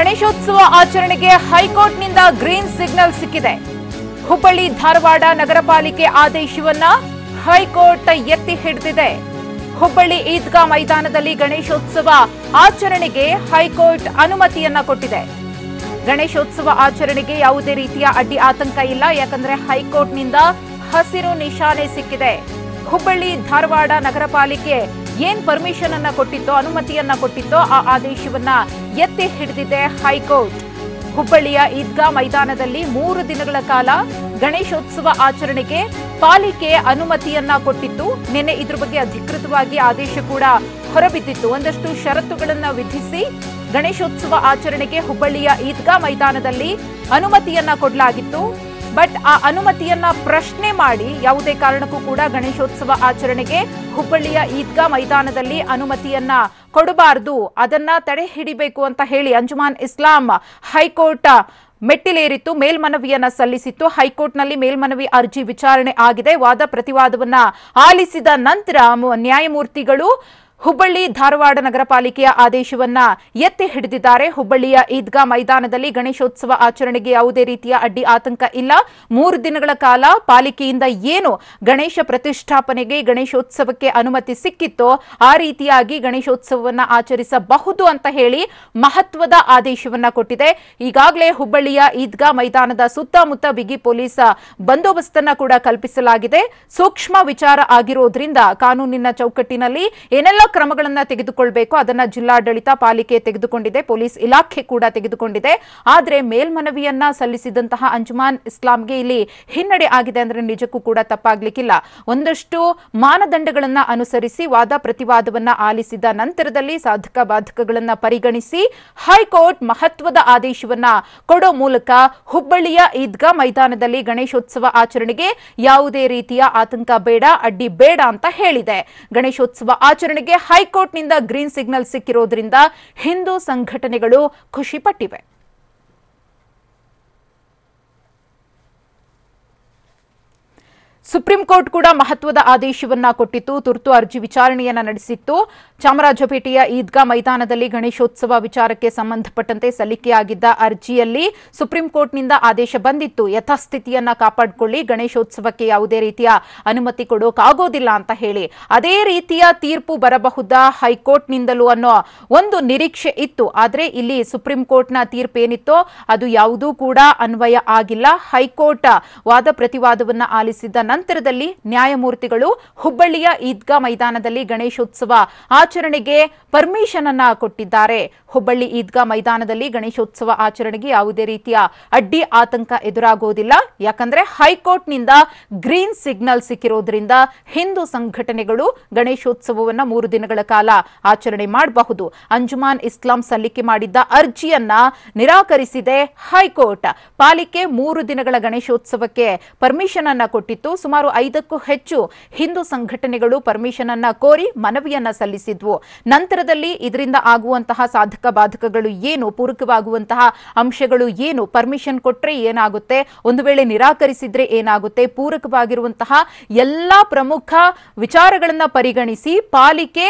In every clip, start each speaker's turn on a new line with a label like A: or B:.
A: ಗಣೇಶೋತ್ಸವ ಆಚರಣೆಗೆ ಹೈಕೋರ್ಟ್ನಿಂದ green signal ಸಿಕ್ಕಿದೆ. ಹುಬ್ಬಳ್ಳಿ ಧಾರವಾಡ ನಗರ ಪಾಲಿಕೆ ಆದೇಶವನ್ನ ಹೈಕೋರ್ಟ್ ಎತ್ತಿ ಹಿಡಿದಿದೆ. ಹುಬ್ಬಳ್ಳಿ ಈದ್ಗಾ ಮೈದಾನದಲ್ಲಿ ಗಣೇಶೋತ್ಸವ ಆಚರಣೆಗೆ ಹೈಕೋರ್ಟ್ ಅನುಮತಿಯನ್ನ ಕೊಟ್ಟಿದೆ. ಗಣೇಶೋತ್ಸವ ಆಚರಣೆಗೆ ಯಾವುದೇ ರೀತಿಯ ಅಡ್ಡಿ ಆತಂಕ ಇಲ್ಲ, ಯಾಕಂದ್ರೆ ಹೈಕೋರ್ಟ್ನಿಂದ ಹಸಿರು ನಿಶಾನೆ ಸಿಕ್ಕಿದೆ. ಹುಬ್ಬಳ್ಳಿ ಧಾರವಾಡ ನಗರ ಪಾಲಿಕೆ ಏನ್ ಪರ್ಮಿಷನ್ ಅನ್ನ ಕೊಟ್ಟಿತ್ತೋ, ಅನುಮತಿಯನ್ನ ಕೊಟ್ಟಿತ್ತೋ, ಆ ಆದೇಶವನ್ನ ಎತ್ತಿ ಹಿಡಿದಿದೆ ಹೈಕೋರ್ಟ್. ಹುಬ್ಬಳ್ಳಿಯ ಈದ್ಗಾ ಮೈದಾನದಲ್ಲಿ 3 ದಿನಗಳ ಕಾಲ ಗಣೇಶೋತ್ಸವ ಆಚರಣೆಗೆ ಪಾಲಿಕೆ ಅನುಮತಿಯನ್ನ ಕೊಟ್ಟಿತ್ತು. ನಿನ್ನೆ ಇದ್ರ ಬಗ್ಗೆ ಅಧಿಕೃತವಾಗಿ ಆದೇಶ ಕೂಡ ಹೊರಬಿದ್ದಿತ್ತು. ಒಂದಷ್ಟು ಷರತ್ತುಗಳನ್ನ ವಿಧಿಸಿ ಗಣೇಶೋತ್ಸವ ಆಚರಣೆಗೆ ಹುಬ್ಬಳ್ಳಿಯ ಈದ್ಗಾ ಮೈದಾನದಲ್ಲಿ ಅನುಮತಿಯನ್ನ ಕೊಡಲಾಗಿತ್ತು. ಬಟ್ ಆ ಅನುಮತಿಯನ್ನ ಪ್ರಶ್ನೆ ಮಾಡಿ ಯಾವುದೇ ಕಾರಣಕ್ಕೂ ಕೂಡ ಗಣೇಶೋತ್ಸವ ಆಚರಣೆಗೆ ಹುಬ್ಬಳ್ಳಿಯ ಈದ್ಗಾ ಮೈದಾನದಲ್ಲಿ ಅನುಮತಿಯನ್ನ ಕೊಡಬಾರದು, ಅದನ್ನ ತಡೆ ಹಿಡಿಬೇಕು ಅಂತ ಹೇಳಿ ಅಂಜುಮಾನ್ ಇಸ್ಲಾಂ ಹೈಕೋರ್ಟ್ ಮೆಟ್ಟಿಲೇರಿತ್ತು, ಮೇಲ್ಮನವಿಯನ್ನ ಸಲ್ಲಿಸಿತ್ತು. ಹೈಕೋರ್ಟ್ನಲ್ಲಿ ಮೇಲ್ಮನವಿ ಅರ್ಜಿ ವಿಚಾರಣೆ ಆಗಿದೆ. ವಾದ ಪ್ರತಿವಾದವನ್ನ ಆಲಿಸಿದ ನಂತರ ನ್ಯಾಯಮೂರ್ತಿಗಳು ಹುಬ್ಬಳ್ಳಿ ಧಾರವಾಡ ನಗರ ಪಾಲಿಕೆಯ ಆದೇಶವನ್ನ ಎತ್ತಿ ಹಿಡಿದಿದ್ದಾರೆ. ಹುಬ್ಬಳ್ಳಿಯ ಈದ್ಗಾ ಮೈದಾನದಲ್ಲಿ ಗಣೇಶೋತ್ಸವ ಆಚರಣೆಗೆ ಯಾವುದೇ ರೀತಿಯ ಅಡ್ಡಿ ಆತಂಕ ಇಲ್ಲ. 3 ದಿನಗಳ ಕಾಲ ಪಾಲಿಕೆಯಿಂದ ಏನು ಗಣೇಶ ಪ್ರತಿಷ್ಠಾಪನೆಗೆ ಗಣೇಶೋತ್ಸವಕ್ಕೆ ಅನುಮತಿ ಸಿಕ್ಕಿತ್ತೋ ಆ ರೀತಿಯಾಗಿ ಗಣೇಶೋತ್ಸವವನ್ನ ಆಚರಿಸಬಹುದು ಅಂತ ಹೇಳಿ ಮಹತ್ವದ ಆದೇಶವನ್ನ ಕೊಟ್ಟಿದೆ. ಈಗಾಗಲೇ ಹುಬ್ಬಳ್ಳಿಯ ಈದ್ಗಾ ಮೈದಾನದ ಸುತ್ತಮುತ್ತ ಬಿಗಿ ಪೊಲೀಸ್ ಬಂದೋಬಸ್ತನ್ನ ಕೂಡ ಕಲ್ಪಿಸಲಾಗಿದೆ. ಸೂಕ್ಷ್ಮ ವಿಚಾರ ಆಗಿರೋದ್ರಿಂದ ಕಾನೂನಿನ ಚೌಕಟ್ಟಿನಲ್ಲಿ ಏನೆಲ್ಲ ಕ್ರಮಗಳನ್ನ ತೆಗೆದುಕೊಳ್ಳಬೇಕು ಅದನ್ನ ಜಿಲ್ಲಾಡಳಿತ, ಪಾಲಿಕೆ ತೆಗೆದುಕೊಂಡಿದೆ, ಪೊಲೀಸ್ ಇಲಾಖೆ ಕೂಡ ತೆಗೆದುಕೊಂಡಿದೆ. ಆದರೆ ಮೇಲ್ಮನವಿಯನ್ನ ಸಲ್ಲಿಸಿದಂತಹ ಅಂಜುಮಾನ್ ಇಸ್ಲಾಂಗೆ ಇಲ್ಲಿ ಹಿನ್ನಡೆ ಆಗಿದೆ ಅಂದ್ರೆ ನಿಜಕ್ಕೂ ಕೂಡ ತಪ್ಪಾಗ್ಲಿಕ್ಕಿಲ್ಲ. ಒಂದಷ್ಟು ಮಾನದಂಡಗಳನ್ನ ಅನುಸರಿಸಿ ವಾದ ಪ್ರತಿವಾದವನ್ನ ಆಲಿಸಿದ ನಂತರದಲ್ಲಿ ಸಾಧಕ ಬಾಧಕಗಳನ್ನ ಪರಿಗಣಿಸಿ ಹೈಕೋರ್ಟ್ ಮಹತ್ವದ ಆದೇಶವನ್ನ ಕೊಡೋ ಮೂಲಕ ಹುಬ್ಬಳ್ಳಿಯ ಈದ್ಗಾ ಮೈದಾನದಲ್ಲಿ ಗಣೇಶೋತ್ಸವ ಆಚರಣೆಗೆ ಯಾವುದೇ ರೀತಿಯ ಆತಂಕ ಬೇಡ, ಅಡ್ಡಿ ಬೇಡ ಅಂತ ಹೇಳಿದೆ. ಗಣೇಶೋತ್ಸವ ಆಚರಣೆಗೆ ಹೈಕೋರ್ಟ್ನಿಂದ ಗ್ರೀನ್ ಸಿಗ್ನಲ್ ಸಿಕ್ಕಿರೋದ್ರಿಂದ ಹಿಂದೂ ಸಂಘಟನೆಗಳು ಖುಷಿ ಪಟ್ಟಿವೆ. ಸುಪ್ರೀಂ ಕೋರ್ಟ್ ಕೂಡ ಮಹತ್ವದ ಆದೇಶವನ್ನ ಕೊಟ್ಟಿತ್ತು. ತುರ್ತು ಅರ್ಜಿ ವಿಚಾರಣೆಯನ್ನ ನಡೆಸಿತ್ತು. ಚಾಮರಾಜಪೇಟೆಯ ಈದ್ಗಾ ಮೈದಾನದಲ್ಲಿ ಗಣೇಶೋತ್ಸವ ವಿಚಾರಕ್ಕೆ ಸಂಬಂಧಪಟ್ಟಂತೆ ಸಲ್ಲಿಕೆಯಾಗಿದ್ದ ಅರ್ಜಿಯಲ್ಲಿ ಸುಪ್ರೀಂ ಕೋರ್ಟ್ನಿಂದ ಆದೇಶ ಬಂದಿತ್ತು, ಯಥಾಸ್ಥಿತಿಯನ್ನ ಕಾಪಾಡಿಕೊಳ್ಳಿ, ಗಣೇಶೋತ್ಸವಕ್ಕೆ ಯಾವುದೇ ರೀತಿಯ ಅನುಮತಿ ಕೊಡೋಕಾಗೋದಿಲ್ಲ ಅಂತ ಹೇಳಿ. ಅದೇ ರೀತಿಯ ತೀರ್ಪು ಬರಬಹುದಾ ಹೈಕೋರ್ಟ್ನಿಂದಲೂ ಅನ್ನೋ ಒಂದು ನಿರೀಕ್ಷೆ ಇತ್ತು. ಆದ್ರೆ ಇಲ್ಲಿ ಸುಪ್ರೀಂ ಕೋರ್ಟ್ನ ತೀರ್ಪೇನಿತ್ತೋ ಅದು ಯಾವುದೂ ಕೂಡ ಅನ್ವಯ ಆಗಿಲ್ಲ. ಹೈಕೋರ್ಟ್ ವಾದ ಪ್ರತಿವಾದವನ್ನ ಆಲಿಸಿದ ನಂತರದಲ್ಲಿ ನ್ಯಾಯಮೂರ್ತಿಗಳು ಹುಬ್ಬಳ್ಳಿಯ ಈದ್ಗಾ ಮೈದಾನದಲ್ಲಿ ಗಣೇಶೋತ್ಸವ ಆಚರಣೆಗೆ ಪರ್ಮಿಷನ್ ಅನ್ನ ಕೊಟ್ಟಿದ್ದಾರೆ. ಹುಬ್ಬಳ್ಳಿ ಈದ್ಗಾ ಮೈದಾನದಲ್ಲಿ ಗಣೇಶೋತ್ಸವ ಆಚರಣೆಗೆ ಯಾವುದೇ ರೀತಿಯ ಅಡ್ಡಿ ಆತಂಕ ಎದುರಾಗೋದಿಲ್ಲ, ಯಾಕಂದ್ರೆ ಹೈಕೋರ್ಟ್ನಿಂದ ಗ್ರೀನ್ ಸಿಗ್ನಲ್ ಸಿಕ್ಕಿರೋದ್ರಿಂದ ಹಿಂದೂ ಸಂಘಟನೆಗಳು ಗಣೇಶೋತ್ಸವವನ್ನ 3 ದಿನಗಳ ಕಾಲ ಆಚರಣೆ ಮಾಡಬಹುದು. ಅಂಜುಮಾನ್ ಇಸ್ಲಾಂ ಸಲ್ಲಿಕೆ ಮಾಡಿದ್ದ ಅರ್ಜಿಯನ್ನ ನಿರಾಕರಿಸಿದೆ ಹೈಕೋರ್ಟ್. ಪಾಲಿಕೆ 3 ದಿನಗಳ ಗಣೇಶೋತ್ಸವಕ್ಕೆ ಪರ್ಮಿಷನ್ ಅನ್ನ ಕೊಟ್ಟಿತ್ತು. ಸುಮಾರು 5ಕ್ಕೂ ಹೆಚ್ಚು ಹಿಂದೂ ಸಂಘಟನೆಗಳು ಪರ್ಮಿಷನ್ ಅನ್ನ ಕೋರಿ ಮನವಿಯನ್ನ ಸಲ್ಲಿಸಿದ್ವು. ನಂತರದಲ್ಲಿ ಇದರಿಂದ ಆಗುವಂತಹ ಸಾಧಕ ಬಾಧಕಗಳು ಏನು, ಪೂರಕವಾಗುವಂತಹ ಅಂಶಗಳು ಏನು, ಪರ್ಮಿಷನ್ ಕೊಟ್ರೆ ಏನಾಗುತ್ತೆ, ಒಂದು ವೇಳೆ ನಿರಾಕರಿಸಿದ್ರೆ ಏನಾಗುತ್ತೆ, ಪೂರಕವಾಗಿರುವಂತಹ ಎಲ್ಲಾ ಪ್ರಮುಖ ವಿಚಾರಗಳನ್ನ ಪರಿಗಣಿಸಿ ಪಾಲಿಕೆ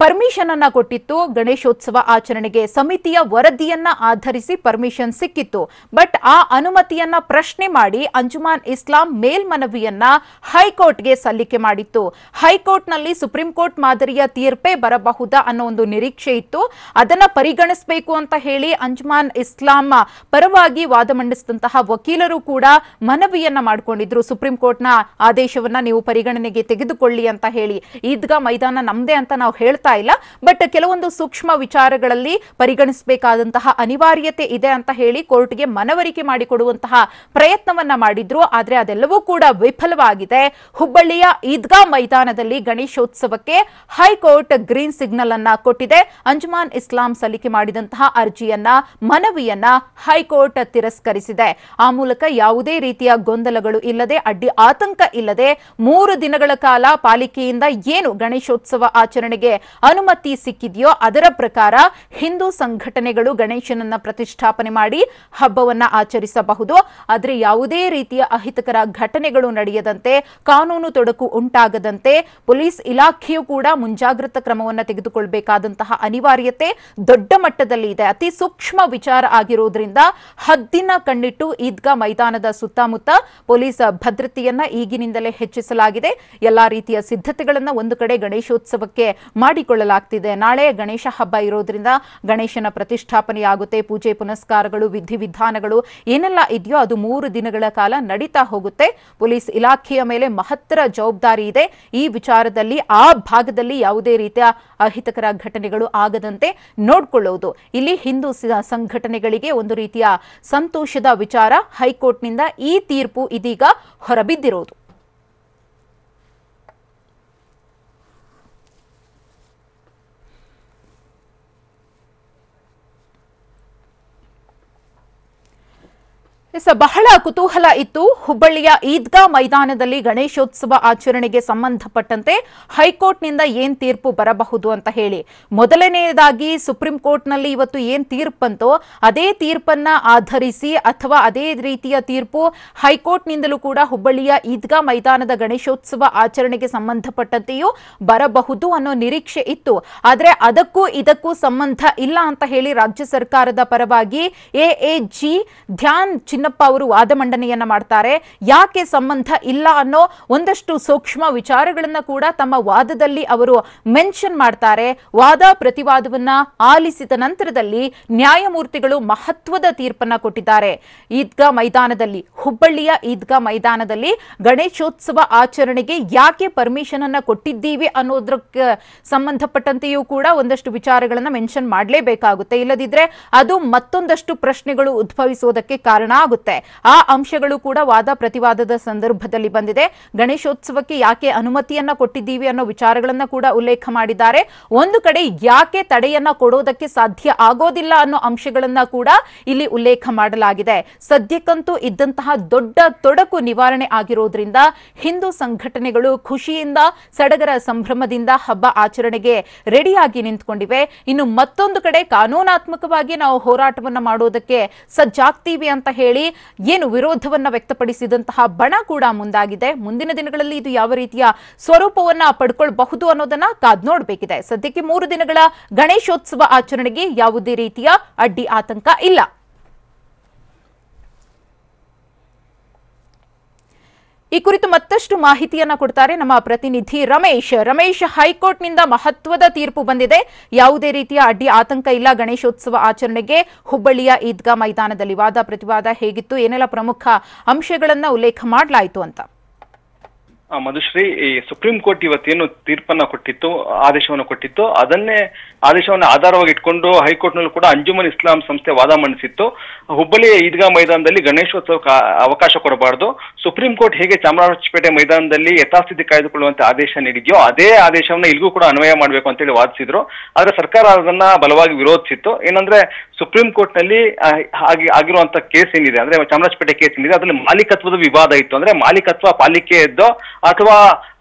A: ಪರ್ಮಿಷನ್ ಅನ್ನ ಕೊಟ್ಟಿತ್ತು. ಗಣೇಶೋತ್ಸವ ಆಚರಣೆಗೆ ಸಮಿತಿಯ ವರದಿಯನ್ನ ಆಧರಿಸಿ ಪರ್ಮಿಷನ್ ಸಿಕ್ಕಿತ್ತು. ಬಟ್ ಆ ಅನುಮತಿಯನ್ನ ಪ್ರಶ್ನೆ ಮಾಡಿ ಅಂಜುಮಾನ್ ಇಸ್ಲಾಂ ಮೇಲ್ಮನವಿಯನ್ನ ಹೈಕೋರ್ಟ್ಗೆ ಸಲ್ಲಿಕೆ ಮಾಡಿತ್ತು. ಹೈಕೋರ್ಟ್ನಲ್ಲಿ ಸುಪ್ರೀಂ ಕೋರ್ಟ್ ಮಾದರಿಯ ತೀರ್ಪೇ ಬರಬಹುದಾ ಅನ್ನೋ ಒಂದು ನಿರೀಕ್ಷೆ ಇತ್ತು. ಅದನ್ನ ಪರಿಗಣಿಸಬೇಕು ಅಂತ ಹೇಳಿ ಅಂಜುಮಾನ್ ಇಸ್ಲಾಂ ಪರವಾಗಿ ವಾದ ಮಂಡಿಸಿದಂತಹ ವಕೀಲರು ಕೂಡ ಮನವಿಯನ್ನ ಮಾಡಿಕೊಂಡಿದ್ರು. ಸುಪ್ರೀಂ ಕೋರ್ಟ್ನ ಆದೇಶವನ್ನ ನೀವು ಪರಿಗಣನೆಗೆ ತೆಗೆದುಕೊಳ್ಳಿ ಅಂತ ಹೇಳಿ. ಈದ್ಗಾ ಮೈದಾನ ನಮ್ದೇ ಅಂತ ನಾವು ಹೇಳ್ತಾ ಇಲ್ಲ, ಬಟ್ ಕೆಲವೊಂದು ಸೂಕ್ಷ್ಮ ವಿಚಾರಗಳಲ್ಲಿ ಪರಿಗಣಿಸಬೇಕಾದಂತಹ ಅನಿವಾರ್ಯತೆ ಇದೆ ಅಂತ ಹೇಳಿ ಕೋರ್ಟ್ಗೆ ಮನವರಿಕೆ ಮಾಡಿಕೊಡುವಂತಹ ಪ್ರಯತ್ನವನ್ನ ಮಾಡಿದ್ರು. ಆದ್ರೆ ಅದೆಲ್ಲವೂ ಕೂಡ ವಿಫಲವಾಗಿದೆ. ಹುಬ್ಬಳ್ಳಿಯ ಈದ್ಗಾ ಮೈದಾನದಲ್ಲಿ ಗಣೇಶೋತ್ಸವಕ್ಕೆ ಹೈಕೋರ್ಟ್ ಗ್ರೀನ್ ಸಿಗ್ನಲ್ ಅನ್ನ ಕೊಟ್ಟಿದೆ. ಅಂಜುಮಾನ್ ಇಸ್ಲಾಂ ಸಲ್ಲಿಕೆ ಮಾಡಿದಂತಹ ಅರ್ಜಿಯನ್ನ, ಮನವಿಯನ್ನ ಹೈಕೋರ್ಟ್ ತಿರಸ್ಕರಿಸಿದೆ. ಆ ಮೂಲಕ ಯಾವುದೇ ರೀತಿಯ ಗೊಂದಲಗಳು ಇಲ್ಲದೆ, ಅಡ್ಡಿ ಆತಂಕ ಇಲ್ಲದೆ 3 ದಿನಗಳ ಕಾಲ ಪಾಲಿಕೆಯಿಂದ ಏನು ಗಣೇಶೋತ್ಸವ ಆಚರಣೆಗೆ ಅನುಮತಿ ಸಿಕ್ಕಿದೆಯೋ ಅದರ ಪ್ರಕಾರ ಹಿಂದೂ ಸಂಘಟನೆಗಳು ಗಣೇಶನನ್ನ ಪ್ರತಿಷ್ಠಾಪನೆ ಮಾಡಿ ಹಬ್ಬವನ್ನ ಆಚರಿಸಬಹುದು. ಆದರೆ ಯಾವುದೇ ರೀತಿಯ ಅಹಿತಕರ ಘಟನೆಗಳು ನಡೆಯದಂತೆ, ಕಾನೂನು ತೊಡಕು ಉಂಟಾಗದಂತೆ ಪೊಲೀಸ್ ಇಲಾಖೆಯು ಕೂಡ ಮುಂಜಾಗ್ರತಾ ಕ್ರಮವನ್ನು ತೆಗೆದುಕೊಳ್ಳಬೇಕಾದಂತಹ ಅನಿವಾರ್ಯತೆ ದೊಡ್ಡ ಮಟ್ಟದಲ್ಲಿ ಇದೆ. ಅತಿ ಸೂಕ್ಷ್ಮ ವಿಚಾರ ಆಗಿರೋದ್ರಿಂದ ಹದ್ದಿನ ಕಣ್ಣಿಟ್ಟು ಈದ್ಗಾ ಮೈದಾನದ ಸುತ್ತಮುತ್ತ ಪೊಲೀಸ್ ಭದ್ರತೆಯನ್ನ ಈಗಿನಿಂದಲೇ ಹೆಚ್ಚಿಸಲಾಗಿದೆ. ಎಲ್ಲಾ ರೀತಿಯ ಸಿದ್ಧತೆಗಳನ್ನ ಒಂದು ಕಡೆ ಗಣೇಶೋತ್ಸವಕ್ಕೆ ಮಾಡಿಕೊಳ್ಳಲಾಗ್ತಿದೆ. ನಾಳೆ ಗಣೇಶ ಹಬ್ಬ ಇರೋದ್ರಿಂದ ಗಣೇಶನ ಪ್ರತಿಷ್ಠಾಪನೆಯಾಗುತ್ತೆ. ಪೂಜೆ ಪುನಸ್ಕಾರಗಳು, ವಿಧಿವಿಧಾನಗಳು ಏನೆಲ್ಲ ಇದೆಯೋ ಅದು 3 ದಿನಗಳ ಕಾಲ ನಡೀತಾ ಹೋಗುತ್ತೆ. ಪೊಲೀಸ್ ಇಲಾಖೆಯ ಮೇಲೆ ಮಹತ್ತರ ಜವಾಬ್ದಾರಿ ಇದೆ. ಈ ವಿಚಾರದಲ್ಲಿ ಆ ಭಾಗದಲ್ಲಿ ಯಾವುದೇ ರೀತಿಯ ಅಹಿತಕರ ಘಟನೆಗಳು ಆಗದಂತೆ ನೋಡಿಕೊಳ್ಳುವುದು ಇಲ್ಲಿ ಹಿಂದೂ ಸಂಘಟನೆಗಳಿಗೆ ಒಂದು ರೀತಿಯ ಸಂತೋಷದ ವಿಚಾರ. ಹೈಕೋರ್ಟ್ನಿಂದ ಈ ತೀರ್ಪು ಇದೀಗ ಹೊರಬಿದ್ದಿರೋದು. ಬಹಳ ಕುತೂಹಲ ಇತ್ತು. ಹುಬ್ಬಳ್ಳಿಯ ಈದ್ಗಾ ಮೈದಾನದಲ್ಲಿ ಗಣೇಶೋತ್ಸವ ಆಚರಣೆಗೆ ಸಂಬಂಧಪಟ್ಟಂತೆ ಹೈಕೋರ್ಟ್ನಿಂದ ಏನ್ ತೀರ್ಪು ಬರಬಹುದು ಅಂತ ಹೇಳಿ. ಮೊದಲನೆಯದಾಗಿ ಸುಪ್ರೀಂ ಕೋರ್ಟ್ನಲ್ಲಿ ಇವತ್ತು ಏನ್ ತೀರ್ಪು ಬಂತೋ ಅದೇ ತೀರ್ಪನ್ನ ಆಧರಿಸಿ ಅಥವಾ ಅದೇ ರೀತಿಯ ತೀರ್ಪು ಹೈಕೋರ್ಟ್ನಿಂದಲೂ ಕೂಡ ಹುಬ್ಬಳ್ಳಿಯ ಈದ್ಗಾ ಮೈದಾನದ ಗಣೇಶೋತ್ಸವ ಆಚರಣೆಗೆ ಸಂಬಂಧಪಟ್ಟಂತೆಯೂ ಬರಬಹುದು ಅನ್ನೋ ನಿರೀಕ್ಷೆ ಇತ್ತು. ಆದರೆ ಅದಕ್ಕೂ ಇದಕ್ಕೂ ಸಂಬಂಧ ಇಲ್ಲ ಅಂತ ಹೇಳಿ ರಾಜ್ಯ ಸರ್ಕಾರದ ಪರವಾಗಿ ಎಎಜಿ ಧ್ಯಾನ್ ಚಿನ್ನಪ್ಪ ಅವರು ವಾದ ಮಂಡನೆಯನ್ನ ಮಾಡ್ತಾರೆ. ಯಾಕೆ ಸಂಬಂಧ ಇಲ್ಲ ಅನ್ನೋ ಒಂದಷ್ಟು ಸೂಕ್ಷ್ಮ ವಿಚಾರಗಳನ್ನ ಕೂಡ ತಮ್ಮ ವಾದದಲ್ಲಿ ಅವರು ಮೆನ್ಷನ್ ಮಾಡ್ತಾರೆ. ವಾದ ಪ್ರತಿವಾದವನ್ನ ಆಲಿಸಿದ ನಂತರದಲ್ಲಿ ನ್ಯಾಯಮೂರ್ತಿಗಳು ಮಹತ್ವದ ತೀರ್ಪನ್ನ ಕೊಟ್ಟಿದ್ದಾರೆ. ಈದ್ಗಾ ಮೈದಾನದಲ್ಲಿ, ಹುಬ್ಬಳ್ಳಿಯ ಈದ್ಗಾ ಮೈದಾನದಲ್ಲಿ ಗಣೇಶೋತ್ಸವ ಆಚರಣೆಗೆ ಯಾಕೆ ಪರ್ಮಿಷನ್ ಅನ್ನ ಕೊಟ್ಟಿದ್ದೀವಿ ಅನ್ನೋದಕ್ಕೆ ಸಂಬಂಧಪಟ್ಟಂತೆಯೂ ಕೂಡ ಒಂದಷ್ಟು ವಿಚಾರಗಳನ್ನ ಮೆನ್ಷನ್ ಮಾಡಲೇಬೇಕಾಗುತ್ತೆ. ಇಲ್ಲದಿದ್ರೆ ಅದು ಮತ್ತೊಂದಷ್ಟು ಪ್ರಶ್ನೆಗಳು ಉದ್ಭವಿಸುವುದಕ್ಕೆ ಕಾರಣ ಆಗುತ್ತೆ. ಆ ಅಂಶಗಳು ಕೂಡ ವಾದ ಪ್ರತಿವಾದದ ಸಂದರ್ಭದಲ್ಲಿ ಬಂದಿದೆ. ಗಣೇಶೋತ್ಸವಕ್ಕೆ ಯಾಕೆ ಅನುಮತಿಯನ್ನ ಕೊಟ್ಟಿದ್ದೀವಿ ಅನ್ನೋ ವಿಚಾರಗಳನ್ನ ಕೂಡ ಉಲ್ಲೇಖ ಮಾಡಿದ್ದಾರೆ. ಒಂದು ಕಡೆ ಯಾಕೆ ತಡೆಯನ್ನ ಕೊಡೋದಕ್ಕೆ ಸಾಧ್ಯ ಆಗೋದಿಲ್ಲ ಅನ್ನೋ ಅಂಶಗಳನ್ನ ಕೂಡ ಇಲ್ಲಿ ಉಲ್ಲೇಖ ಮಾಡಲಾಗಿದೆ. ಸದ್ಯಕ್ಕಂತೂ ಇದ್ದಂತಹ ದೊಡ್ಡ ತೊಡಕು ನಿವಾರಣೆ ಆಗಿರೋದ್ರಿಂದ ಹಿಂದೂ ಸಂಘಟನೆಗಳು ಖುಷಿಯಿಂದ ಸಡಗರ ಸಂಭ್ರಮದಿಂದ ಹಬ್ಬ ಆಚರಣೆಗೆ ರೆಡಿಯಾಗಿ ನಿಂತ್ಕೊಂಡಿವೆ. ಇನ್ನು ಮತ್ತೊಂದು ಕಡೆ ಕಾನೂನಾತ್ಮಕವಾಗಿ ನಾವು ಹೋರಾಟವನ್ನ ಮಾಡೋದಕ್ಕೆ ಸಜ್ಜಾಗ್ತೀವಿ ಅಂತ ಹೇಳಿ ಏನು ವಿರೋಧವನ್ನ ವ್ಯಕ್ತಪಡಿಸಿದಂತಹ ಬಣ ಕೂಡ ಮುಂದಾಗಿದೆ. ಮುಂದಿನ ದಿನಗಳಲ್ಲಿ ಇದು ಯಾವ ರೀತಿಯ ಸ್ವರೂಪವನ್ನ ಪಡ್ಕೊಳ್ಬಹುದು ಅನ್ನೋದನ್ನ ಕಾದ್ ನೋಡಬೇಕಿದೆ. ಸದ್ಯಕ್ಕೆ 3 ದಿನಗಳ ಗಣೇಶೋತ್ಸವ ಆಚರಣೆಗೆ ಯಾವುದೇ ರೀತಿಯ ಅಡ್ಡಿ ಆತಂಕ ಇಲ್ಲ. ಈ ಕುರಿತು ಮತ್ತಷ್ಟು ಮಾಹಿತಿಯನ್ನ ಕೊಡ್ತಾರೆ ನಮ್ಮ ಪ್ರತಿನಿಧಿ ರಮೇಶ್. ಹೈಕೋರ್ಟ್ನಿಂದ ಮಹತ್ವದ ತೀರ್ಪು ಬಂದಿದೆ. ಯಾವುದೇ ರೀತಿಯ ಅಡ್ಡಿ ಆತಂಕ ಇಲ್ಲ ಗಣೇಶೋತ್ಸವ ಆಚರಣೆಗೆ. ಹುಬ್ಬಳ್ಳಿಯ ಈದ್ಗಾ ಮೈದಾನದಲ್ಲಿ ವಾದ ಪ್ರತಿವಾದ ಹೇಗಿತ್ತು, ಏನೆಲ್ಲ ಪ್ರಮುಖ ಅಂಶಗಳನ್ನ ಉಲ್ಲೇಖ ಮಾಡಲಾಯಿತು ಅಂತ.
B: ಮಧುಶ್ರೀ, ಈ ಸುಪ್ರೀಂ ಕೋರ್ಟ್ ಇವತ್ತೇನು ತೀರ್ಪನ್ನ ಕೊಟ್ಟಿತ್ತು, ಆದೇಶವನ್ನು ಕೊಟ್ಟಿತ್ತು, ಅದನ್ನೇ ಆದೇಶವನ್ನು ಆಧಾರವಾಗಿ ಇಟ್ಕೊಂಡು ಹೈಕೋರ್ಟ್ ನಲ್ಲೂ ಕೂಡ ಅಂಜುಮನ್ ಇಸ್ಲಾಂ ಸಂಸ್ಥೆ ವಾದ ಮಂಡಿಸಿತ್ತು. ಹುಬ್ಬಳ್ಳಿಯ ಈದ್ಗಾ ಮೈದಾನದಲ್ಲಿ ಗಣೇಶೋತ್ಸವಕ್ಕೆ ಅವಕಾಶ ಕೊಡಬಾರದು. ಸುಪ್ರೀಂ ಕೋರ್ಟ್ ಹೇಗೆ ಚಾಮರಾಜಪೇಟೆ ಮೈದಾನದಲ್ಲಿ ಯಥಾಸ್ಥಿತಿ ಕಾಯ್ದುಕೊಳ್ಳುವಂತೆ ಆದೇಶ ನೀಡಿದೆಯೋ ಅದೇ ಆದೇಶವನ್ನ ಇಲ್ಲಿಗೂ ಕೂಡ ಅನ್ವಯ ಮಾಡಬೇಕು ಅಂತೇಳಿ ವಾದಿಸಿದ್ರು. ಆದ್ರೆ ಸರ್ಕಾರ ಅದನ್ನ ಬಲವಾಗಿ ವಿರೋಧಿಸಿತ್ತು. ಏನಂದ್ರೆ ಸುಪ್ರೀಂ ಕೋರ್ಟ್ ನಲ್ಲಿ ಆಗಿರುವಂತ ಕೇಸ್ ಏನಿದೆ, ಅಂದ್ರೆ ಚಾಮರಾಜಪೇಟೆ ಕೇಸ್ ಏನಿದೆ, ಅದ್ರಲ್ಲಿ ಮಾಲೀಕತ್ವದ ವಿವಾದ ಇತ್ತು. ಅಂದ್ರೆ ಮಾಲೀಕತ್ವ ಪಾಲಿಕೆಯದ್ದೋ ಅಥವಾ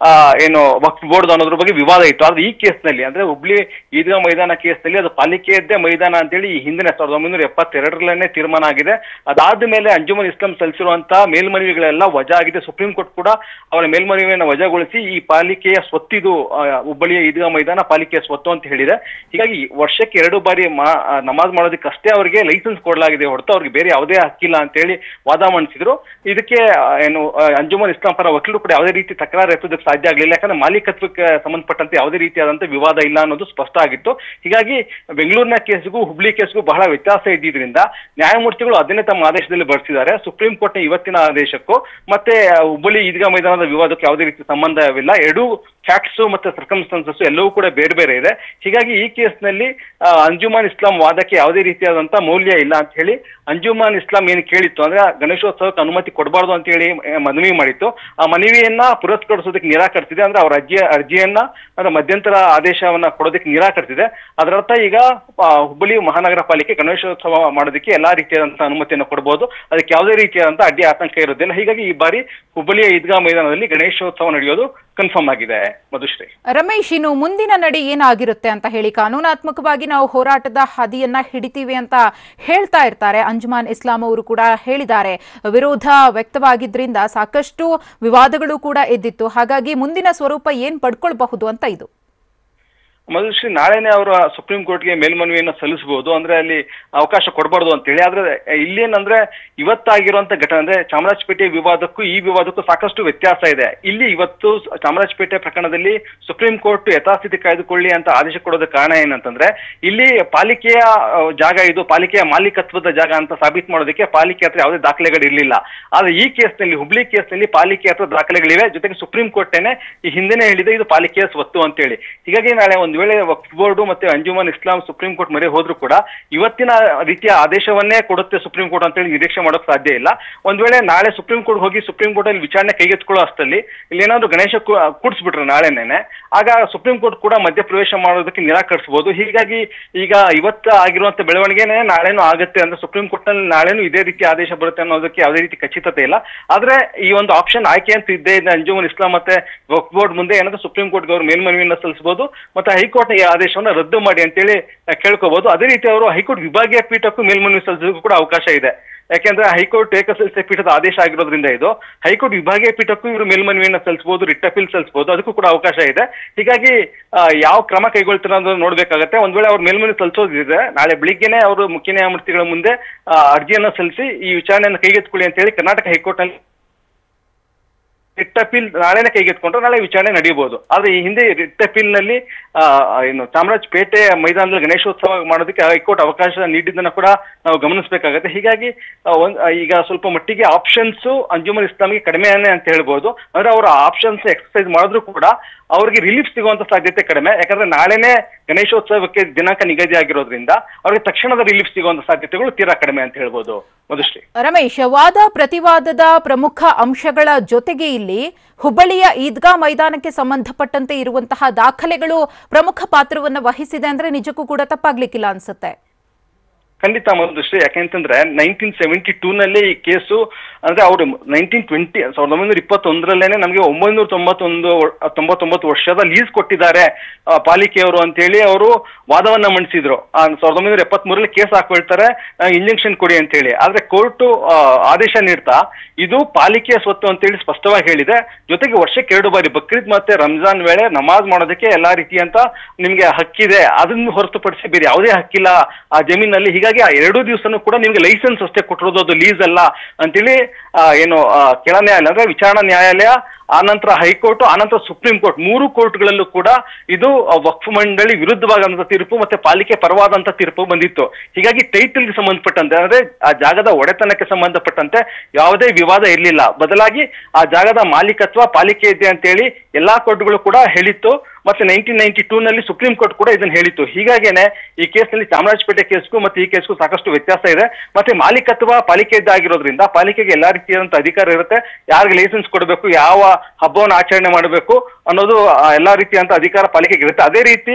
B: ಏನು ವಕ್ಫ್ ಬೋರ್ಡ್ ಅನ್ನೋದ್ರ ಬಗ್ಗೆ ವಿವಾದ ಇತ್ತು. ಆದ್ರೆ ಈ ಕೇಸ್ ನಲ್ಲಿ, ಅಂದ್ರೆ ಹುಬ್ಳಿ ಈದ್ಗಾ ಮೈದಾನ ಕೇಸ್ ನಲ್ಲಿ ಅದು ಪಾಲಿಕೆಯದ್ದೇ ಮೈದಾನ ಅಂತೇಳಿ ಈ ಹಿಂದಿನ 1972ರಲ್ಲೇ ತೀರ್ಮಾನ ಆಗಿದೆ. ಅದಾದ ಮೇಲೆ ಅಂಜುಮನ್ ಇಸ್ಲಾಂ ಸಲ್ಲಿಸಿರುವಂತಹ ಮೇಲ್ಮನವಿಗಳೆಲ್ಲ ವಜಾ ಆಗಿದೆ. ಸುಪ್ರೀಂ ಕೋರ್ಟ್ ಕೂಡ ಅವರ ಮೇಲ್ಮನವಿಯನ್ನು ವಜಾಗೊಳಿಸಿ ಈ ಪಾಲಿಕೆಯ ಸ್ವತ್ತಿದು, ಹುಬ್ಬಳ್ಳಿಯ ಈದ್ಗಾ ಮೈದಾನ ಪಾಲಿಕೆಯ ಸ್ವತ್ತು ಅಂತ ಹೇಳಿದೆ. ಹೀಗಾಗಿ ವರ್ಷಕ್ಕೆ 2 ಬಾರಿ ನಮಾಜ್ ಮಾಡೋದಕ್ಕಷ್ಟೇ ಅವರಿಗೆ ಲೈಸೆನ್ಸ್ ಕೊಡಲಾಗಿದೆ ಹೊರತು ಅವ್ರಿಗೆ ಬೇರೆ ಯಾವುದೇ ಹಕ್ಕಿಲ್ಲ ಅಂತ ಹೇಳಿ ವಾದ ಮಂಡಿಸಿದ್ರು. ಇದಕ್ಕೆ ಏನು ಅಂಜುಮನ್ ಇಸ್ಲಾಂ ಪರ ವಕೀಲರು ಕೂಡ ಯಾವುದೇ ರೀತಿ ತಕರಾರು ಎತ್ತೋದಕ್ಕೆ ಸಾಧ್ಯ ಆಗಲಿಲ್ಲ. ಯಾಕಂದ್ರೆ ಮಾಲೀಕತ್ವಕ್ಕೆ ಸಂಬಂಧಪಟ್ಟಂತೆ ಯಾವುದೇ ರೀತಿಯಾದಂತಹ ವಿವಾದ ಇಲ್ಲ ಅನ್ನೋದು ಸ್ಪಷ್ಟ ಆಗಿತ್ತು. ಹೀಗಾಗಿ ಬೆಂಗಳೂರಿನ ಕೇಸ್ಗೂ ಹುಬ್ಳಿ ಕೇಸ್ಗೂ ಬಹಳ ವ್ಯತ್ಯಾಸ ಇದ್ದಿದ್ರಿಂದ ನ್ಯಾಯಮೂರ್ತಿಗಳು ಅದನ್ನೇ ತಮ್ಮ ಆದೇಶದಲ್ಲಿ ಬರೆಸಿದ್ದಾರೆ. ಸುಪ್ರೀಂ ಕೋರ್ಟ್ನ ಇವತ್ತಿನ ಆದೇಶಕ್ಕೂ ಮತ್ತೆ ಹುಬ್ಬಳ್ಳಿ ಈದ್ಗಾ ಮೈದಾನದ ವಿವಾದಕ್ಕೂ ಯಾವುದೇ ರೀತಿ ಸಂಬಂಧವಿಲ್ಲ. ಎರಡೂ ಫ್ಯಾಕ್ಟ್ಸ್ ಮತ್ತೆ ಸರ್ಕಮ್ಸ್ಟಾನ್ಸಸ್ ಎಲ್ಲವೂ ಕೂಡ ಬೇರೆ ಬೇರೆ ಇದೆ. ಹೀಗಾಗಿ ಈ ಕೇಸ್ನಲ್ಲಿ ಅಂಜುಮನ್ ಇಸ್ಲಾಂ ವಾದಕ್ಕೆ ಯಾವುದೇ ರೀತಿಯಾದಂತಹ ಮೌಲ್ಯ ಇಲ್ಲ ಅಂತ ಹೇಳಿ ಅಂಜುಮನ್ ಇಸ್ಲಾಂ ಏನು ಕೇಳಿತ್ತು, ಅಂದ್ರೆ ಗಣೇಶೋತ್ಸವಕ್ಕೆ ಅನುಮತಿ ಕೊಡಬಾರ್ದು ಅಂತ ಹೇಳಿ ಮನವಿ ಮಾಡಿತ್ತು. ಆ ಮನವಿಯನ್ನ ಪುರಸ್ಕರಿಸೋದಕ್ಕೆ ನಿರಾಕರಿಸಿದೆ. ಅಂದ್ರೆ ಅವರ ಅರ್ಜಿಯನ್ನ ಅಂದ್ರೆ ಮಧ್ಯಂತರ ಆದೇಶವನ್ನ ಕೊಡೋದಕ್ಕೆ ನಿರಾಕರಿಸಿದೆ. ಅದರರ್ಥ ಈಗ ಹುಬ್ಬಳ್ಳಿ ಮಹಾನಗರ ಪಾಲಿಕೆ ಗಣೇಶೋತ್ಸವ ಮಾಡೋದಕ್ಕೆ ಎಲ್ಲಾ ರೀತಿಯಾದಂತಹ ಅನುಮತಿಯನ್ನು ಕೊಡಬಹುದು. ಅದಕ್ಕೆ ಯಾವುದೇ ರೀತಿಯಾದಂತಹ ಅಡ್ಡಿ ಆತಂಕ ಇರೋದಿಲ್ಲ. ಹೀಗಾಗಿ ಈ ಬಾರಿ ಹುಬ್ಬಳ್ಳಿಯ ಈದ್ಗಾ ಮೈದಾನದಲ್ಲಿ ಗಣೇಶೋತ್ಸವ ನಡೆಯೋದು ಕನ್ಫರ್ಮ್ ಆಗಿದೆ ಮಧುಶ್ರೀ.
A: ರಮೇಶ್, ಇನ್ನು ಮುಂದಿನ ನಡೆ ಏನಾಗಿರುತ್ತೆ ಅಂತ ಹೇಳಿ, ಕಾನೂನಾತ್ಮಕವಾಗಿ ನಾವು ಹೋರಾಟದ ಹಾದಿಯನ್ನ ಹಿಡಿತೀವಿ ಅಂತ ಹೇಳ್ತಾ ಇರ್ತಾರೆ. ಅಂಜುಮನ್ ಇಸ್ಲಾಂ ಅವರು ಕೂಡ ಹೇಳಿದ್ದಾರೆ, ವಿರೋಧ ವ್ಯಕ್ತವಾಗಿದ್ರಿಂದ ಸಾಕಷ್ಟು ವಿವಾದಗಳು ಕೂಡ ಎದ್ದಿತ್ತು. ಹಾಗಾಗಿ ಮುಂದಿನ ಸ್ವರೂಪ ಏನ್ ಪಡ್ಕೊಳ್ಬಹುದು ಅಂತ ಇದು
B: ಮಧುಶ್ರೀ, ನಾಳೆನೆ ಅವರ ಸುಪ್ರೀಂ ಕೋರ್ಟ್ಗೆ ಮೇಲ್ಮನವಿಯನ್ನ ಸಲ್ಲಿಸಬಹುದು. ಅಂದ್ರೆ ಅಲ್ಲಿ ಅವಕಾಶ ಕೊಡಬಾರ್ದು ಅಂತ ಹೇಳಿ. ಆದ್ರೆ ಇಲ್ಲೇನಂದ್ರೆ ಇವತ್ತಾಗಿರುವಂತ ಘಟನೆ ಅಂದ್ರೆ ಚಾಮರಾಜಪೇಟೆ ವಿವಾದಕ್ಕೂ ಈ ವಿವಾದಕ್ಕೂ ಸಾಕಷ್ಟು ವ್ಯತ್ಯಾಸ ಇದೆ. ಇಲ್ಲಿ ಇವತ್ತು ಚಾಮರಾಜಪೇಟೆ ಪ್ರಕರಣದಲ್ಲಿ ಸುಪ್ರೀಂ ಕೋರ್ಟ್ ಯಥಾಸ್ಥಿತಿ ಕಾಯ್ದುಕೊಳ್ಳಿ ಅಂತ ಆದೇಶ ಕೊಡೋದ ಕಾರಣ ಏನಂತಂದ್ರೆ, ಇಲ್ಲಿ ಪಾಲಿಕೆಯ ಜಾಗ, ಇದು ಪಾಲಿಕೆಯ ಮಾಲೀಕತ್ವದ ಜಾಗ ಅಂತ ಸಾಬೀತು ಮಾಡೋದಕ್ಕೆ ಪಾಲಿಕೆ ಹತ್ರ ಯಾವುದೇ ದಾಖಲೆಗಳು ಇರಲಿಲ್ಲ. ಆದ್ರೆ ಈ ಕೇಸ್ನಲ್ಲಿ, ಹುಬ್ಳಿ ಕೇಸ್ನಲ್ಲಿ ಪಾಲಿಕೆ ಹತ್ರ ದಾಖಲೆಗಳಿವೆ. ಜೊತೆಗೆ ಸುಪ್ರೀಂ ಕೋರ್ಟೇನೆ ಈ ಹಿಂದೆನೆ ಹೇಳಿದೆ ಇದು ಪಾಲಿಕೆಯ ಸ್ವತ್ತು ಅಂತೇಳಿ. ಹೀಗಾಗಿ ನಾಳೆ ಒಂದು ವೇಳೆ ವಕ್ಫ್ ಬೋರ್ಡ್ ಮತ್ತೆ ಅಂಜುಮನ್ ಇಸ್ಲಾಂ ಸುಪ್ರೀಂ ಕೋರ್ಟ್ ಮೊರೆ ಹೋದ್ರು ಕೂಡ ಇವತ್ತಿನ ರೀತಿಯ ಆದೇಶವನ್ನೇ ಕೊಡುತ್ತೆ ಸುಪ್ರೀಂ ಕೋರ್ಟ್ ಅಂತೇಳಿ ನಿರೀಕ್ಷೆ ಮಾಡೋಕೆ ಸಾಧ್ಯ ಇಲ್ಲ. ಒಂದ್ ವೇಳೆ ನಾಳೆ ಸುಪ್ರೀಂ ಕೋರ್ಟ್ ಹೋಗಿ ಸುಪ್ರೀಂ ಕೋರ್ಟ್ ಅಲ್ಲಿ ವಿಚಾರಣೆ ಕೈಗೆತ್ತಿಕೊಳ್ಳೋ ಅಷ್ಟರಲ್ಲಿ ಇಲ್ಲಿ ಏನಾದ್ರು ಗಣೇಶ ಕೂಡಿಸ್ಬಿಟ್ರೆ ನಾಳೆನೇನೆ, ಆಗ ಸುಪ್ರೀಂ ಕೋರ್ಟ್ ಕೂಡ ಮಧ್ಯಪ್ರವೇಶ ಮಾಡೋದಕ್ಕೆ ನಿರಾಕರಿಸಬಹುದು. ಹೀಗಾಗಿ ಈಗ ಇವತ್ತು ಆಗಿರುವಂತ ಬೆಳವಣಿಗೆನೆ ನಾಳೆನೂ ಆಗುತ್ತೆ ಅಂದ್ರೆ ಸುಪ್ರೀಂ ಕೋರ್ಟ್ ನಲ್ಲಿ ನಾಳೆನೂ ಇದೇ ರೀತಿ ಆದೇಶ ಬರುತ್ತೆ ಅನ್ನೋದಕ್ಕೆ ಯಾವುದೇ ರೀತಿ ಖಚಿತತೆ ಇಲ್ಲ. ಆದ್ರೆ ಈ ಒಂದು ಆಪ್ಷನ್ ಆಯ್ಕೆ ಅಂತ ಇದ್ದೇ ಇದೆ. ಅಂಜುಮನ್ ಇಸ್ಲಾಂ ಮತ್ತೆ ವಕ್ಫ್ ಬೋರ್ಡ್ ಮುಂದೆ ಏನಾದ್ರು ಸುಪ್ರೀಂ ಕೋರ್ಟ್ಗೆ ಅವರು ಮೇಲ್ಮನವಿಯನ್ನ ಸಲ್ಲಿಸಬಹುದು, ಮತ್ತೆ ಹೈಕೋರ್ಟ್ ಈ ಆದೇಶವನ್ನು ರದ್ದು ಮಾಡಿ ಅಂತೇಳಿ ಕೇಳ್ಕೋಬಹುದು. ಅದೇ ರೀತಿ ಅವರು ಹೈಕೋರ್ಟ್ ವಿಭಾಗೀಯ ಪೀಠಕ್ಕೂ ಮೇಲ್ಮನವಿ ಸಲ್ಲಿಸೋದಕ್ಕೂ ಕೂಡ ಅವಕಾಶ ಇದೆ. ಯಾಕೆಂದ್ರೆ ಹೈಕೋರ್ಟ್ ಏಕಸದಸ್ಯ ಪೀಠದ ಆದೇಶ ಆಗಿರೋದ್ರಿಂದ ಇದು ಹೈಕೋರ್ಟ್ ವಿಭಾಗೀಯ ಪೀಠಕ್ಕೂ ಇವರು ಮೇಲ್ಮನವಿಯನ್ನ ಸಲ್ಲಿಸಬಹುದು, ರಿಟ್ ಅಪೀಲ್ ಸಲ್ಲಿಸಬಹುದು, ಅದಕ್ಕೂ ಕೂಡ ಅವಕಾಶ ಇದೆ. ಹೀಗಾಗಿ ಯಾವ ಕ್ರಮ ಕೈಗೊಳ್ತಾರೆ ಅನ್ನೋದು ನೋಡ್ಬೇಕಾಗತ್ತೆ. ಒಂದ್ ವೇಳೆ ಅವ್ರು ಮೇಲ್ಮನವಿ ಸಲ್ಲಿಸೋದಿದ್ರೆ ನಾಳೆ ಬೆಳಿಗ್ಗೆನೆ ಅವರು ಮುಖ್ಯ ನ್ಯಾಯಮೂರ್ತಿಗಳ ಮುಂದೆ ಅರ್ಜಿಯನ್ನ ಸಲ್ಲಿಸಿ ಈ ವಿಚಾರಣೆಯನ್ನು ಕೈಗೆತ್ತಿಕೊಳ್ಳಿ ಅಂತ ಹೇಳಿ ಕರ್ನಾಟಕ ಹೈಕೋರ್ಟ್ ನಲ್ಲಿ ರಿಟ್ ಅಪೀಲ್ ನಾಳೆನೇ ಕೈಗೆತ್ಕೊಂಡ್ರೆ ನಾಳೆ ವಿಚಾರಣೆ ನಡೆಯಬಹುದು. ಆದ್ರೆ ಈ ಹಿಂದೆ ರಿಟ್ ಅಪೀಲ್ ನಲ್ಲಿ ಏನು ಚಾಮರಾಜಪೇಟೆ ಮೈದಾನದಲ್ಲಿ ಗಣೇಶೋತ್ಸವ ಮಾಡೋದಕ್ಕೆ ಹೈಕೋರ್ಟ್ ಅವಕಾಶ ನೀಡಿದ್ದನ್ನ ಕೂಡ ನಾವು ಗಮನಿಸಬೇಕಾಗತ್ತೆ. ಹೀಗಾಗಿ ಈಗ ಸ್ವಲ್ಪ ಮಟ್ಟಿಗೆ ಆಪ್ಷನ್ಸ್ ಅಂಜುಮನ್ ಇಸ್ಲಾಂಗೆ ಕಡಿಮೆನೇ ಅಂತ ಹೇಳ್ಬೋದು. ಅಂದ್ರೆ ಅವರ ಆಪ್ಷನ್ಸ್ ಎಕ್ಸರ್ಸೈಸ್ ಮಾಡಿದ್ರು ಕೂಡ ಅವ್ರಿಗೆ ರಿಲೀಫ್ ಸಿಗುವಂತ ಸಾಧ್ಯತೆ ಕಡಿಮೆ. ಯಾಕಂದ್ರೆ ನಾಳೆನೇ ಗಣೇಶೋತ್ಸವಕ್ಕೆ ದಿನಾಂಕ ನಿಗದಿ ಆಗಿರೋದ್ರಿಂದ ಅವ್ರಿಗೆ ತಕ್ಷಣದ ರಿಲೀಫ್ ಸಿಗುವಂತ ಸಾಧ್ಯತೆಗಳು ತೀರಾ ಕಡಿಮೆ ಅಂತ ಹೇಳ್ಬೋದು ಮಧುಶ್ರೀ.
A: ರಮೇಶ್, ವಾದ ಪ್ರತಿವಾದದ ಪ್ರಮುಖ ಅಂಶಗಳ ಜೊತೆಗೆ ಇಲ್ಲಿ ಹುಬ್ಬಳ್ಳಿಯ ಈದ್ಗಾ ಮೈದಾನಕ್ಕೆ ಸಂಬಂಧಪಟ್ಟಂತೆ ಇರುವಂತಹ ದಾಖಲೆಗಳು ಪ್ರಮುಖ ಪಾತ್ರವನ್ನು ವಹಿಸಿದೆ ಅಂದ್ರೆ ನಿಜಕ್ಕೂ ಕೂಡ ತಪ್ಪಾಗ್ಲಿಕ್ಕಿಲ್ಲ ಅನ್ಸುತ್ತೆ.
B: ಖಂಡಿತ ಮಧುಶ್ರೀ. ಯಾಕೆಂತಂದ್ರೆ 1972ನಲ್ಲಿ ಈ ಕೇಸು ಅಂದ್ರೆ ಅವರು 1921 ನಮಗೆ 999 ವರ್ಷದ ಲೀಸ್ ಕೊಟ್ಟಿದ್ದಾರೆ ಪಾಲಿಕೆಯವರು ಅಂತ ಹೇಳಿ ಅವರು ವಾದವನ್ನ ಮಂಡಿಸಿದ್ರು. 1973 ಕೇಸ್ ಹಾಕೊಳ್ತಾರೆ, ಇಂಜೆಕ್ಷನ್ ಕೊಡಿ ಅಂತ ಹೇಳಿ. ಆದ್ರೆ ಕೋರ್ಟ್ ಆದೇಶ ನೀಡ್ತಾ ಇದು ಪಾಲಿಕೆಯ ಸ್ವತ್ತು ಅಂತೇಳಿ ಸ್ಪಷ್ಟವಾಗಿ ಹೇಳಿದೆ. ಜೊತೆಗೆ ವರ್ಷಕ್ಕೆ 2 ಬಾರಿ ಬಕ್ರೀದ್ ಮತ್ತೆ ರಂಜಾನ್ ವೇಳೆ ನಮಾಜ್ ಮಾಡೋದಕ್ಕೆ ಎಲ್ಲಾ ರೀತಿಯಂತ ನಿಮ್ಗೆ ಹಕ್ಕಿದೆ, ಅದನ್ನು ಹೊರತುಪಡಿಸಿ ಬೇರೆ ಯಾವುದೇ ಹಕ್ಕಿಲ್ಲ ಆ ಜಮೀನಲ್ಲಿ. ಹೀಗಾಗಿ ಆ 2 ದಿವಸನೂ ಕೂಡ ನಿಮ್ಗೆ ಲೈಸೆನ್ಸ್ ಅಷ್ಟೇ ಕೊಟ್ಟಿರೋದು, ಅದು ಲೀಸ್ ಅಲ್ಲ ಅಂತೇಳಿ ಏನು ಕೆಳ ನ್ಯಾಯಾಲಯ ಅಂದ್ರೆ ವಿಚಾರಣಾ ನ್ಯಾಯಾಲಯ, ಆನಂತರ ಹೈಕೋರ್ಟ್, ಆನಂತರ ಸುಪ್ರೀಂ ಕೋರ್ಟ್ 3 ಕೋರ್ಟ್ಗಳಲ್ಲೂ ಕೂಡ ಇದು ವಕ್ಫ್ ಮಂಡಳಿ ವಿರುದ್ಧವಾದಂತ ತೀರ್ಪು ಮತ್ತೆ ಪಾಲಿಕೆ ಪರವಾದಂತ ತೀರ್ಪು ಬಂದಿತ್ತು. ಹೀಗಾಗಿ ಟೈಟಲ್ಗೆ ಸಂಬಂಧಪಟ್ಟಂತೆ ಅಂದ್ರೆ ಆ ಜಾಗದ ಒಡೆತನಕ್ಕೆ ಸಂಬಂಧಪಟ್ಟಂತೆ ಯಾವುದೇ ವಿವಾದ ಇರಲಿಲ್ಲ. ಬದಲಾಗಿ ಆ ಜಾಗದ ಮಾಲೀಕತ್ವ ಪಾಲಿಕೆ ಇದೆ ಅಂತ ಹೇಳಿ ಎಲ್ಲಾ ಕೋರ್ಟ್ಗಳು ಕೂಡ ಹೇಳಿತ್ತು. ಮತ್ತೆ 1992ನಲ್ಲಿ ಸುಪ್ರೀಂ ಕೋರ್ಟ್ ಕೂಡ ಇದನ್ನ ಹೇಳಿತ್ತು. ಹೀಗಾಗೇನೆ ಈ ಕೇಸ್ನಲ್ಲಿ ಚಾಮರಾಜಪೇಟೆ ಕೇಸ್ಗೂ ಮತ್ತೆ ಈ ಕೇಸ್ಗೂ ಸಾಕಷ್ಟು ವ್ಯತ್ಯಾಸ ಇದೆ. ಮತ್ತೆ ಮಾಲೀಕತ್ವ ಪಾಲಿಕೆಯದ್ದಾಗಿರೋದ್ರಿಂದ ಪಾಲಿಕೆಗೆ ಎಲ್ಲಾ ರೀತಿಯಾದಂತ ಅಧಿಕಾರ ಇರುತ್ತೆ. ಯಾರಿಗೆ ಲೈಸೆನ್ಸ್ ಕೊಡಬೇಕು, ಯಾವ ಹಬ್ಬವನ್ನು ಆಚರಣೆ ಮಾಡಬೇಕು ಅನ್ನೋದು ಎಲ್ಲಾ ರೀತಿಯಂತ ಅಧಿಕಾರ ಪಾಲಿಕೆಗೆ ಇರುತ್ತೆ. ಅದೇ ರೀತಿ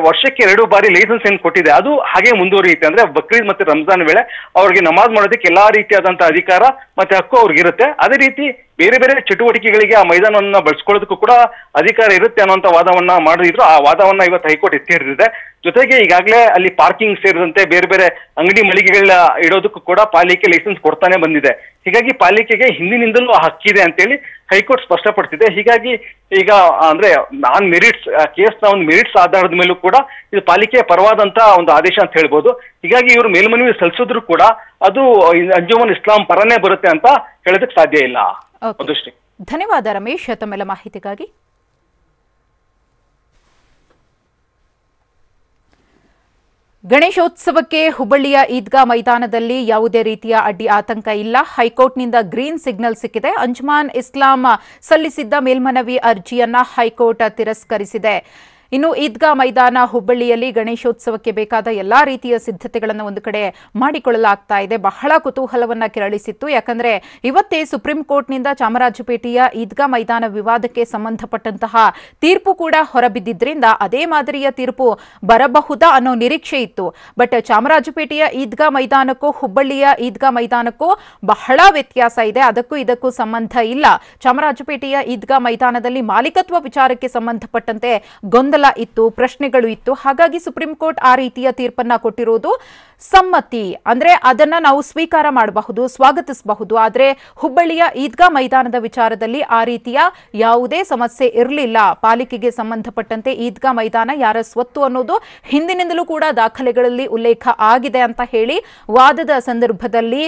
B: ವರ್ಷಕ್ಕೆ 2 ಬಾರಿ ಲೈಸೆನ್ಸ್ ಏನ್ ಕೊಟ್ಟಿದೆ ಅದು ಹಾಗೆ ಮುಂದುವರಿಯುತ್ತೆ. ಅಂದ್ರೆ ಬಕ್ರೀದ್ ಮತ್ತೆ ರಂಜಾನ್ ವೇಳೆ ಅವ್ರಿಗೆ ನಮಾಜ್ ಮಾಡೋದಕ್ಕೆ ಎಲ್ಲಾ ರೀತಿಯಾದಂತ ಅಧಿಕಾರ ಮತ್ತೆ ಹಕ್ಕು ಅವ್ರಿಗಿರುತ್ತೆ. ಅದೇ ರೀತಿ ಬೇರೆ ಬೇರೆ ಚಟುವಟಿಕೆಗಳಿಗೆ ಆ ಮೈದಾನವನ್ನ ಬಳಸ್ಕೊಳ್ಳೋದಕ್ಕೂ ಕೂಡ ಅಧಿಕಾರ ಇರುತ್ತೆ ಅನ್ನುವಂತ ವಾದವನ್ನ ಮಾಡಿದ್ರು. ಆ ವಾದವನ್ನ ಇವತ್ತು ಹೈಕೋರ್ಟ್ ಎತ್ತಿ ಹಿಡಿದಿದೆ. ಜೊತೆಗೆ ಈಗಾಗಲೇ ಅಲ್ಲಿ ಪಾರ್ಕಿಂಗ್ ಸೇರಿದಂತೆ ಬೇರೆ ಬೇರೆ ಅಂಗಡಿ ಮಳಿಗೆಗಳ ಇಡೋದಕ್ಕೂ ಕೂಡ ಪಾಲಿಕೆ ಲೈಸೆನ್ಸ್ ಕೊಡ್ತಾನೆ ಬಂದಿದೆ. ಹೀಗಾಗಿ ಪಾಲಿಕೆಗೆ ಹಿಂದಿನಿಂದಲೂ ಆ ಹಕ್ಕಿದೆ ಅಂತೇಳಿ ಹೈಕೋರ್ಟ್ ಸ್ಪಷ್ಟಪಡಿಸಿದೆ. ಹೀಗಾಗಿ ಈಗ ಅಂದ್ರೆ ನಾನ್ ಮೆರಿಟ್ಸ್ ಕೇಸ್ನ ಒಂದು ಮೆರಿಟ್ಸ್ ಆಧಾರದ ಮೇಲೂ ಕೂಡ ಇದು ಪಾಲಿಕೆಯ ಪರವಾದಂತ ಒಂದು ಆದೇಶ ಅಂತ ಹೇಳ್ಬೋದು. ಹೀಗಾಗಿ ಇವರು ಮೇಲ್ಮನವಿ ಸಲ್ಲಿಸಿದ್ರು ಕೂಡ ಅದು ಅಂಜುಮನ್ ಇಸ್ಲಾಂ ಪರನೇ ಬರುತ್ತೆ ಅಂತ ಹೇಳೋದಕ್ಕೆ ಸಾಧ್ಯ ಇಲ್ಲ.
A: ಧನ್ಯವಾದ ರಮೇಶ್ ತಮ್ಮೆಲ್ಲ ಮಾಹಿತಿಗಾಗಿ. ಗಣೇಶೋತ್ಸವಕ್ಕೆ ಹುಬ್ಬಳ್ಳಿಯ ಈದ್ಗಾ ಮೈದಾನದಲ್ಲಿ ಯಾವುದೇ ರೀತಿಯ ಅಡ್ಡಿ ಆತಂಕ ಇಲ್ಲ. ಹೈಕೋರ್ಟ್ನಿಂದ ಗ್ರೀನ್ ಸಿಗ್ನಲ್ ಸಿಕ್ಕಿದೆ. ಅಂಜುಮನ್ ಇಸ್ಲಾಂ ಸಲ್ಲಿಸಿದ್ದ ಮೇಲ್ಮನವಿ ಅರ್ಜಿಯನ್ನ ಹೈಕೋರ್ಟ್ ತಿರಸ್ಕರಿಸಿದೆ. ಇನ್ನು ಈದ್ಗಾ ಮೈದಾನ ಹುಬ್ಬಳ್ಳಿಯಲ್ಲಿ ಗಣೇಶೋತ್ಸವಕ್ಕೆ ಬೇಕಾದ ಎಲ್ಲಾ ರೀತಿಯ ಸಿದ್ಧತೆಗಳನ್ನು ಒಂದು ಕಡೆ ಮಾಡಿಕೊಳ್ಳಲಾಗ್ತಾ ಇದೆ. ಬಹಳ ಕುತೂಹಲವನ್ನ ಕೆರಳಿಸಿತ್ತು. ಯಾಕಂದ್ರೆ ಇವತ್ತೇ ಸುಪ್ರೀಂ ಕೋರ್ಟ್ನಿಂದ ಚಾಮರಾಜಪೇಟೆಯ ಈದ್ಗಾ ಮೈದಾನ ವಿವಾದಕ್ಕೆ ಸಂಬಂಧಪಟ್ಟಂತಹ ತೀರ್ಪು ಕೂಡ ಹೊರಬಿದ್ದಿದ್ರಿಂದ ಅದೇ ಮಾದರಿಯ ತೀರ್ಪು ಬರಬಹುದಾ ಅನ್ನೋ ನಿರೀಕ್ಷೆ ಇತ್ತು. ಬಟ್ ಚಾಮರಾಜಪೇಟೆಯ ಈದ್ಗಾ ಮೈದಾನಕ್ಕೂ ಹುಬ್ಬಳ್ಳಿಯ ಈದ್ಗಾ ಮೈದಾನಕ್ಕೂ ಬಹಳ ವ್ಯತ್ಯಾಸ ಇದೆ. ಅದಕ್ಕೂ ಇದಕ್ಕೂ ಸಂಬಂಧ ಇಲ್ಲ. ಚಾಮರಾಜಪೇಟೆಯ ಈದ್ಗಾ ಮೈದಾನದಲ್ಲಿ ಮಾಲೀಕತ್ವ ವಿಚಾರಕ್ಕೆ ಸಂಬಂಧಪಟ್ಟಂತೆ ಗೊಂದಲ ಇತ್ತು, ಪ್ರಶ್ನೆಗಳು ಇತ್ತು. ಹಾಗಾಗಿ ಸುಪ್ರೀಂ ಕೋರ್ಟ್ ಆ ರೀತಿಯ ತೀರ್ಪನ್ನ ಕೊಟ್ಟಿರೋದು ಸಮ್ಮತಿ, ಅಂದ್ರೆ ಅದನ್ನ ನಾವು ಸ್ವೀಕಾರ ಮಾಡಬಹುದು, ಸ್ವಾಗತಿಸಬಹುದು. ಆದ್ರೆ ಹುಬ್ಬಳ್ಳಿಯ ಈದ್ಗಾ ಮೈದಾನದ ವಿಚಾರದಲ್ಲಿ ಆ ರೀತಿಯ ಯಾವುದೇ ಸಮಸ್ಯೆ ಇರಲಿಲ್ಲ. ಪಾಲಿಕೆಗೆ ಸಂಬಂಧಪಟ್ಟಂತೆ ಈದ್ಗಾ ಮೈದಾನ ಯಾರ ಸ್ವತ್ತು ಅನ್ನೋದು ಹಿಂದಿನಿಂದಲೂ ಕೂಡ ದಾಖಲೆಗಳಲ್ಲಿ ಉಲ್ಲೇಖ ಆಗಿದೆ ಅಂತ ಹೇಳಿ ವಾದದ ಸಂದರ್ಭದಲ್ಲಿ